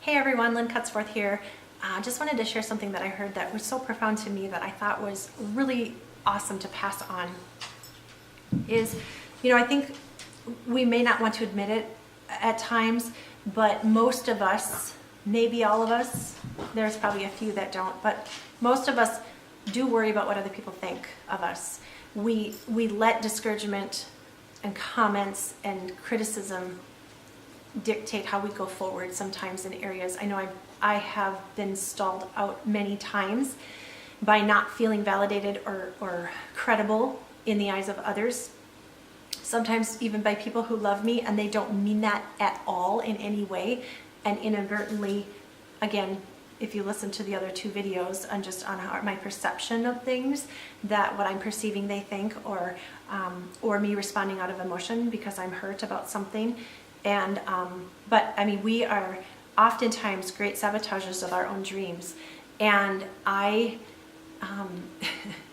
Hey everyone, Lynn Cutsforth here. Just wanted to share something that I heard that was so profound to me that I thought was really awesome to pass on. I think we may not want to admit it at times, but most of us, maybe all of us, there's probably a few that don't, but most of us do worry about what other people think of us. We let discouragement and comments and criticism dictate how we go forward sometimes in areas. I know I have been stalled out many times by not feeling validated or credible in the eyes of others. Sometimes even by people who love me and they don't mean that at all in any way, and inadvertently, again, if you listen to the other two videos on just on how my perception of things, that what I'm perceiving they think, or me responding out of emotion because I'm hurt about something. And but I mean, we are oftentimes great sabotagers of our own dreams, and I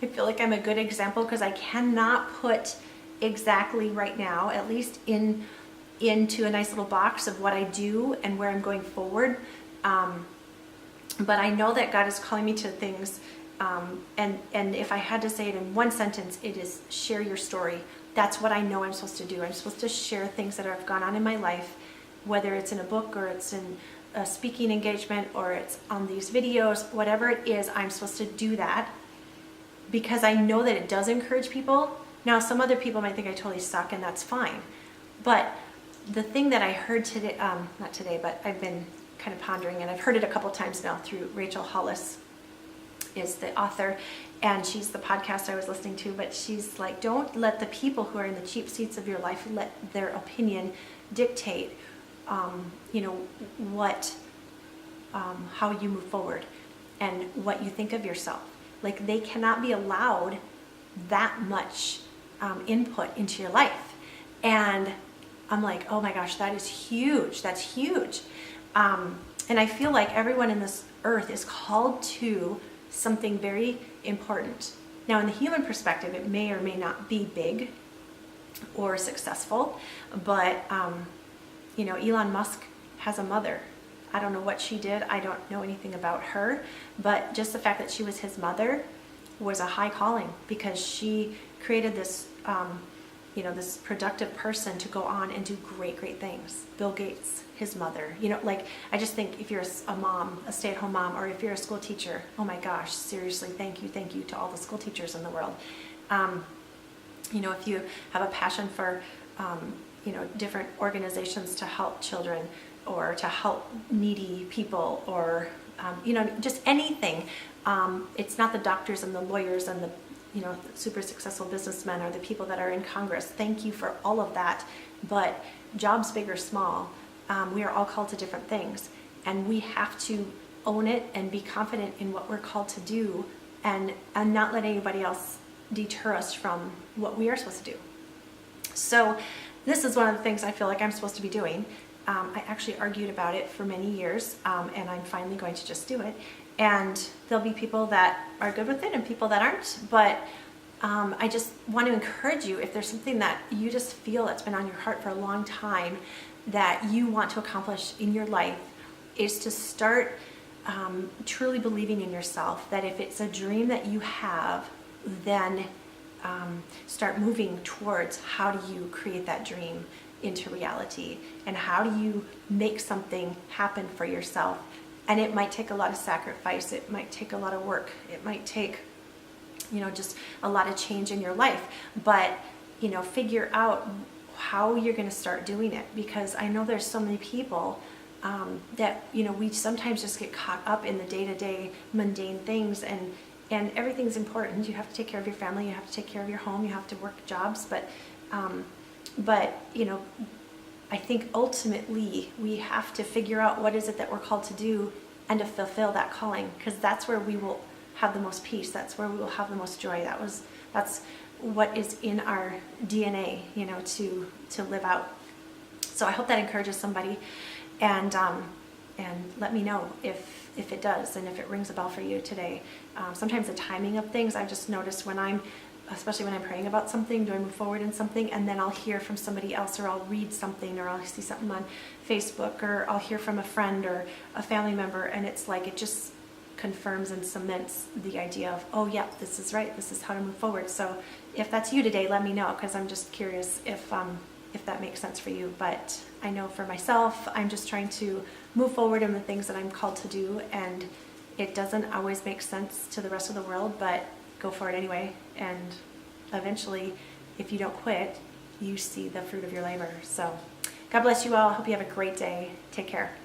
feel like I'm a good example because I cannot put exactly right now, at least into a nice little box of what I do and where I'm going forward. But I know that God is calling me to things, and if I had to say it in one sentence, it is share your story. That's what I know I'm supposed to do. I'm supposed to share things that have gone on in my life, whether it's in a book or it's in a speaking engagement or it's on these videos, whatever it is, I'm supposed to do that because I know that it does encourage people. Now, some other people might think I totally suck, and that's fine. But the thing that I heard today, not today, but I've been kind of pondering, and I've heard it a couple times now through Rachel Hollis, is the author, and she's the podcast I was listening to, but she's like, don't let the people who are in the cheap seats of your life let their opinion dictate how you move forward and what you think of yourself. Like, they cannot be allowed that much input into your life. And I'm like, oh my gosh, that is huge. That's huge. And I feel like everyone in this earth is called to something very important. Now, in the human perspective, it may or may not be big or successful, but Elon Musk has a mother. I don't know what she did. I don't know anything about her, but just the fact that she was his mother was a high calling because she created this, this productive person to go on and do great, great things. Bill Gates, his mother, I just think if you're a mom, a stay-at-home mom, or if you're a school teacher, oh my gosh, seriously, thank you to all the school teachers in the world. If you have a passion for, different organizations to help children or to help needy people or, just anything. It's not the doctors and the lawyers and the super successful businessmen or the people that are in Congress. Thank you for all of that. But jobs big or small, we are all called to different things, and we have to own it and be confident in what we're called to do, and not let anybody else deter us from what we are supposed to do. So this is one of the things I feel like I'm supposed to be doing. I actually argued about it for many years, and I'm finally going to just do it. And there'll be people that are good with it and people that aren't, but I just want to encourage you, if there's something that you just feel that's been on your heart for a long time that you want to accomplish in your life, is to start truly believing in yourself, that if it's a dream that you have, then start moving towards how do you create that dream into reality, and how do you make something happen for yourself. And it might take a lot of sacrifice, it might take a lot of work, it might take just a lot of change in your life, but figure out how you're going to start doing it, because I know there's so many people that we sometimes just get caught up in the day-to-day mundane things, and everything's important. You have to take care of your family, you have to take care of your home, you have to work jobs, but I think ultimately we have to figure out what is it that we're called to do and to fulfill that calling, because that's where we will have the most peace, that's where we will have the most joy. That's what is in our DNA, to live out. So I hope that encourages somebody, and let me know if it does, and if it rings a bell for you today. Sometimes the timing of things, I've just noticed when I'm especially when I'm praying about something, do I move forward in something? And then I'll hear from somebody else, or I'll read something, or I'll see something on Facebook, or I'll hear from a friend or a family member, and it's like it just confirms and cements the idea of, oh yeah, this is right, this is how to move forward. So if that's you today, let me know, because I'm just curious if that makes sense for you. But I know for myself, I'm just trying to move forward in the things that I'm called to do, and it doesn't always make sense to the rest of the world, but go for it anyway. And eventually, if you don't quit, you see the fruit of your labor. So God bless you all. Hope you have a great day. Take care.